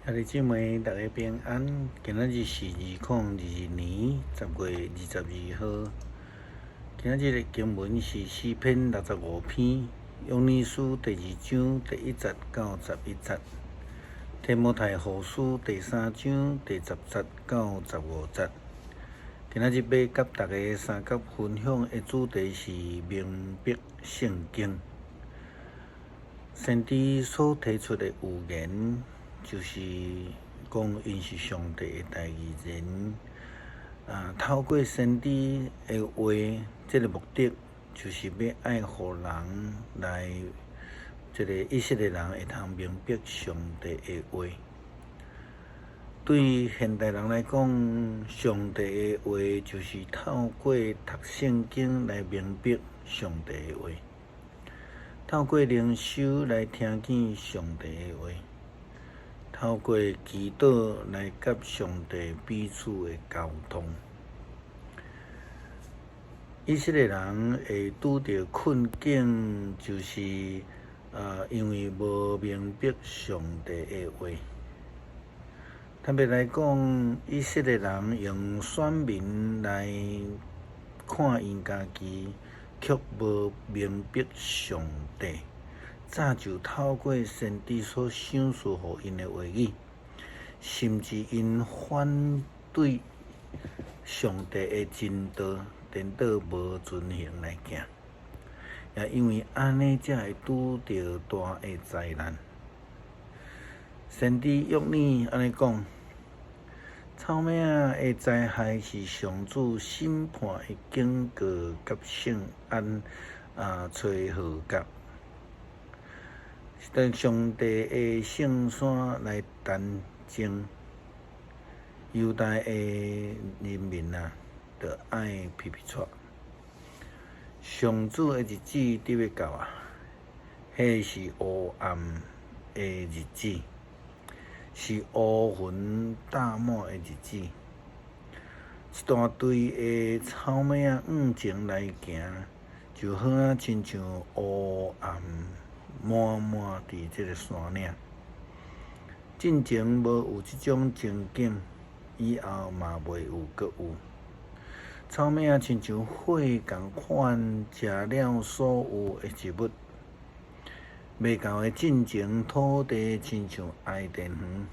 兄弟姊妹，大家平安。今仔日是2022年10月22号。今仔日的经文是诗篇65篇，约珥书第2章第1节到11节，提摩太后书第3章第10节到15节。今仔日要甲大家三角分享的主题是明白圣经。先知所提出的预言，就是讲因是上帝的代言人。透过先知的话，这个目的就是要爱互人来，以色列人会通明白上帝的话。对现代人来讲，上帝的话就是透过读圣经来明白上帝的话，透过灵修来听见上帝的话，透过祈祷来甲上帝彼此的沟通。以色列人会拄到困境，就是因为无明白上帝的话。特别来讲，以色列人用选民来看因家己，却无明白上帝。早就透过先知所赏赐互因的话语，甚至因反对上帝的真道，颠倒无遵行来行，也因为安尼才会拄到大的灾难。先知约珥安尼讲：草蜢的灾害是上主审判的警告，甲圣安吹号角。等上帝的圣山来担争，犹大的人民着爱皮皮出。上主的日子得要到啊！迄是黑暗的日子，是乌云大满的日子。一大堆的草蜢往前来行，就好亲像乌暗满满伫这个山岭。进前无有这种情景，以后嘛袂有阁有。草蜢亲像火共款，食了所有的植物。未到的进前，土地亲像爱田园，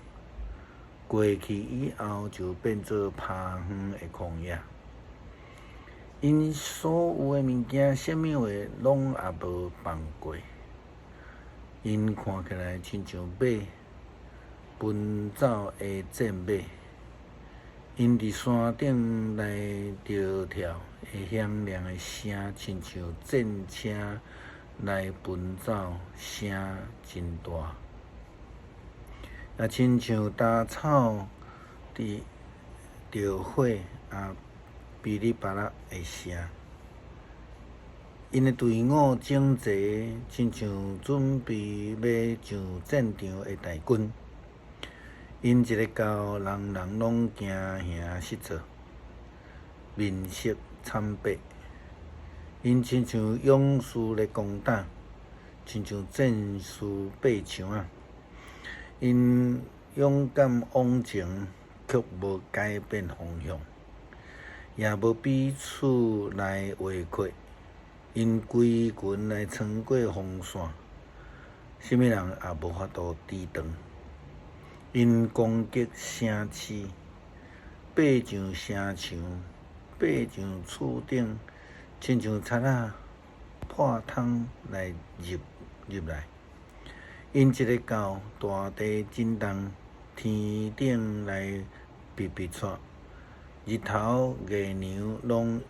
过去以后就变做趴园的旷野。因所有的物件，什么话拢也无放过。因看起来亲像马奔走的战马，因伫山顶来着跳，会响亮的声，亲像战车来奔走，声真大，也亲像杂草伫着火噼里啪啦的声。因的队伍整齐，亲像准备要上战场的大军。因一日到，人人拢惊吓失措，面色惨白。因亲像勇士咧攻打，亲像战士爬墙。因勇敢往前，却无改变方向，也无彼此来话括。因规群来穿过风线，什么人也无法度抵挡。因攻击城市，爬上城墙，爬上厝顶，亲像贼仔破窗来入来。因一日到，大地震动，天顶来皮皮出，日头月亮拢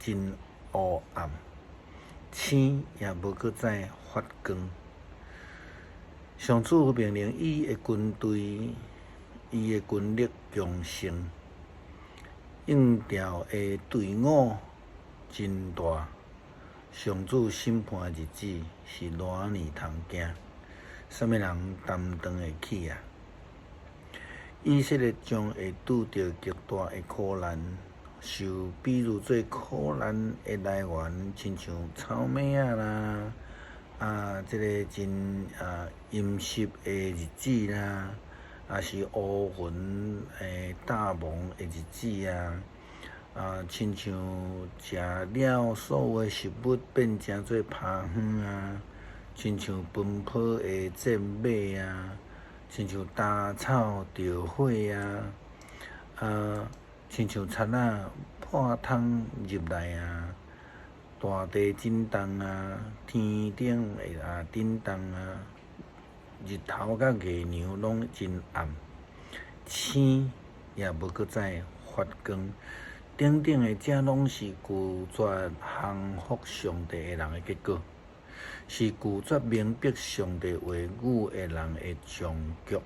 真乌暗。星也无搁再发光。上主命令伊的军队，伊的军力强盛，应调的队伍真大。上主审判的日子是偌呢通惊，什么人担当会起啊？以色列将会拄到极大的苦难。受比如最苦难的来源，亲像草蜢啦，这个真阴湿的日子啦，也是乌云大蒙的日子亲像食了所有的食物变成做扒远亲像奔跑的战马亲像打草着火亲像贼仔破窗入来大地震动天顶会震动日头甲月亮拢真暗，星也无搁再发光，等等的这拢是拒绝降服上帝的人的结果，是拒绝明白上帝话语的人的终局。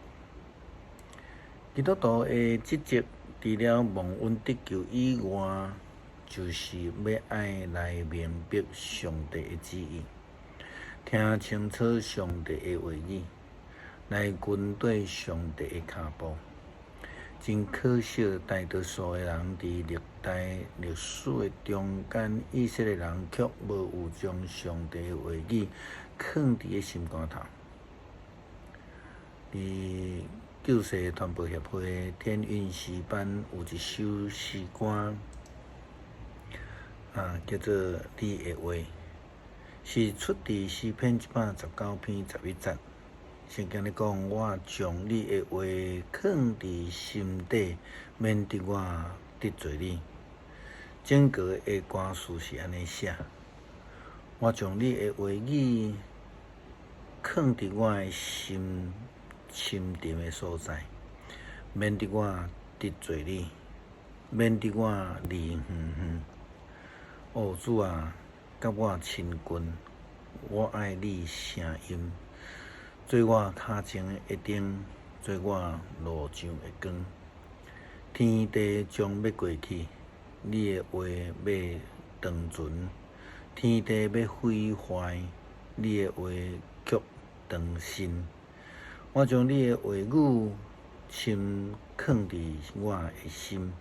基督徒的职责，除了蒙恩得救以外，就是要爱来明白上帝的旨意，听清楚上帝的话语，来跟对上帝的脚步。真可惜，大多数的人伫历代历史的中间，以色列人却无有将上帝的话语放伫个心肝头。伫救世团报协会天韵诗班有一首诗歌叫做《你的话》，是出自诗篇119篇11节。圣经咧讲，我将你的话藏伫心底，免得我得罪你。整个的歌词是安尼写：我将你的话语藏伫我的心深沉的所在，免得我得罪你，免得我离远。主啊，甲我亲近，我爱你声音。做我脚前的灯，做我路上的光。天地将要过去，你的话要长存；天地要毁坏，你的话却长新。我将你的话语深藏伫我的心，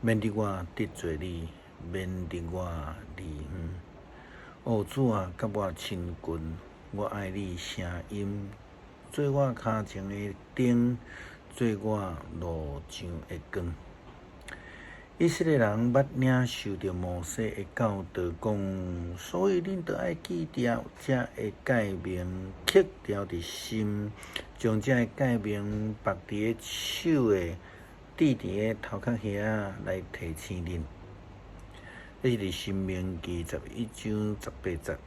免得我得罪你，免得我离远。主啊，甲我亲近。我爱你声音，做我脚前的灯，做我路上的光。以色列人捌领受着摩西的教导，讲，所以恁着爱记牢，才会改名刻牢伫心，将这个改名绑伫个手的，戴伫个头壳遐来提醒恁。这是伫申命记11章18节。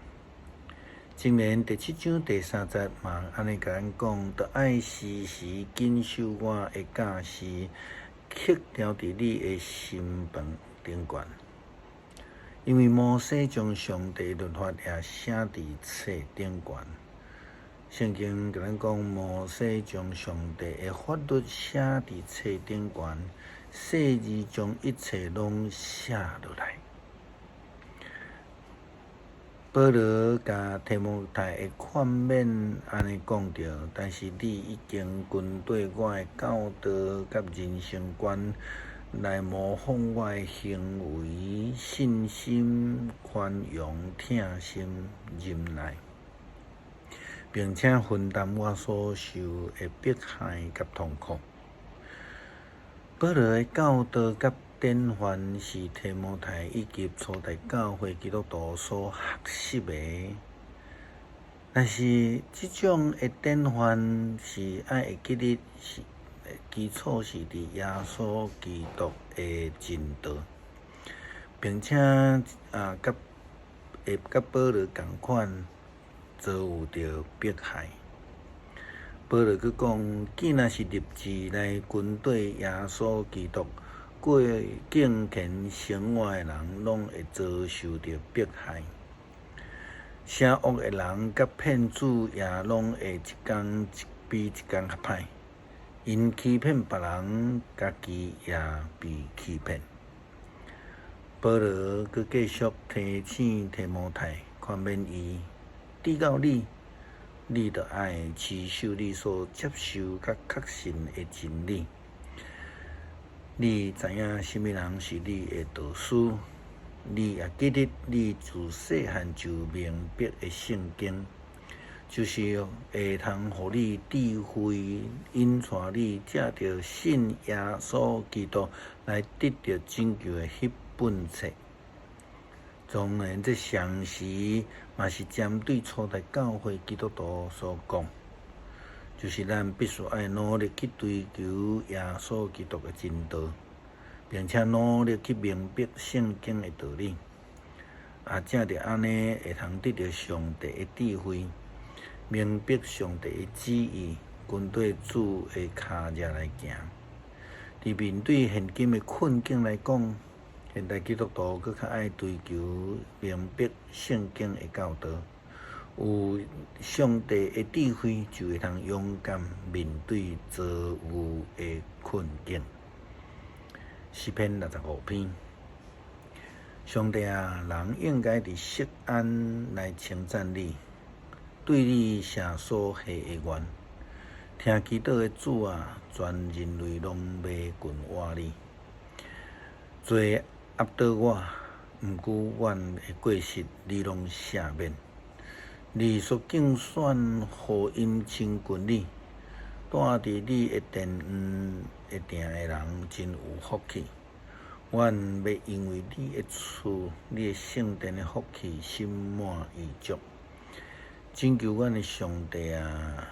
箴言第7章第3节嘛，安尼甲咱讲，着爱时时谨守我的教示，刻牢伫你的心房顶悬。因为摩西将上帝律法也写伫册顶悬。圣经甲咱讲，摩西将上帝的法律写伫册顶悬，细字将一切拢写落来。保罗甲提摩太的劝勉安尼讲着，但是你已经跟对我的教导甲人生观来模仿我的行为、信心、宽容、疼心、忍耐，并且分担我所受的迫害甲痛苦。保罗的教导甲典范是提摩太以及初代教会基督徒所学习的，但是这种的典范是爱会记得是基础是伫耶稣基督的真道，并且甲保罗同款遭有着迫害。保罗佮讲，既然是立志来跟对耶稣基督过敬虔生活的人，拢会遭受到迫害。邪恶的人甲骗子也拢会一天比一天较歹，因欺骗别人，家己也被欺骗。保罗佮继续提醒提摩太，劝勉伊：至到你着爱持守你所接受甲确信的真理。你知影什么人是你的导师？你也记得你自细汉就明白的圣经，就是会通互你智慧引带你借着信耶稣基督来得到拯救的迄本册。当然，这详时嘛是针对初代教会基督徒所讲，就是咱必须爱努力去追求耶稣基督的真道，并且努力去明白圣经的道理。正着安尼会通得到上帝的智慧，明白上帝的旨意，跟对主的脚迹来行。伫面对现今的困境来讲，现代基督徒佫较爱追求明白圣经的教导，有上帝的智慧，就会通勇敢面对遭遇的困境。诗篇65篇。上帝啊，人应该伫錫安来称赞你，对你写所下的愿。听祈祷的主啊，全人类拢要群活你。罪压倒我，毋过阮的过失你拢赦免。你所竞选，互因亲近你，住伫你的殿的定的人真有福气。阮要因为你的厝、你的圣殿的福气，心满意足。拯救阮的上帝啊，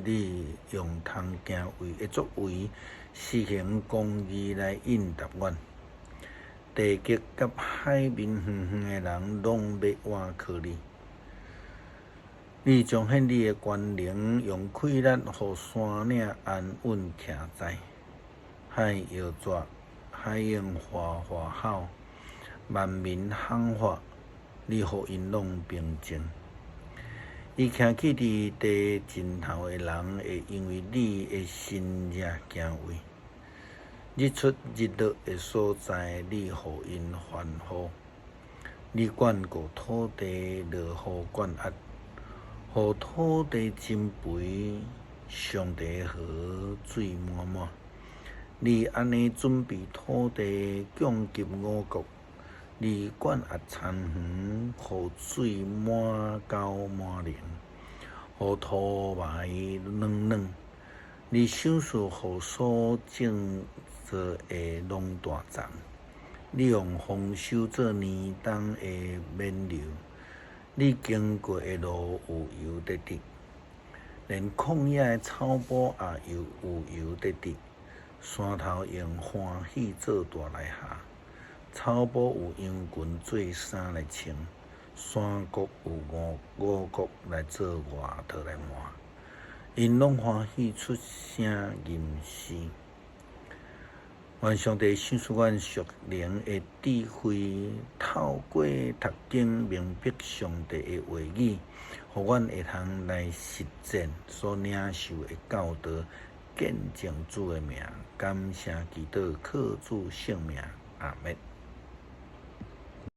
你用通行为的作为，实行公义来应答阮。地极甲海面远远的人，拢要倚靠你。你彰显你的权能，用气力，互山岭安稳徛在。海摇绝。海洋哗哗吼，万民喊发，你互因拢平静。伊徛起伫地尽头的人，会因为你的新热行为。日出日落的所在，你互因欢呼。你管顾土地，落雨管压，互土地增肥，上帝河水满满。你安尼准备土地，供给五国；你管压田园，互水满沟满陵，互土埋软软。你赏赐互所种植的拢大长。你用丰收做年冬的免流，你经过的路有油得滴，连旷野的草埔也有油得滴。山头用欢喜做大来下，草埔有羊群做衫来穿，山谷有五谷来做外套来换，因拢欢喜出声吟诗。愿上帝赏赐阮属灵的智慧，透过读经明白上帝的话语，互阮会通来实践所领受的教导。见证主的名，感谢祈祷，靠主圣名，阿们。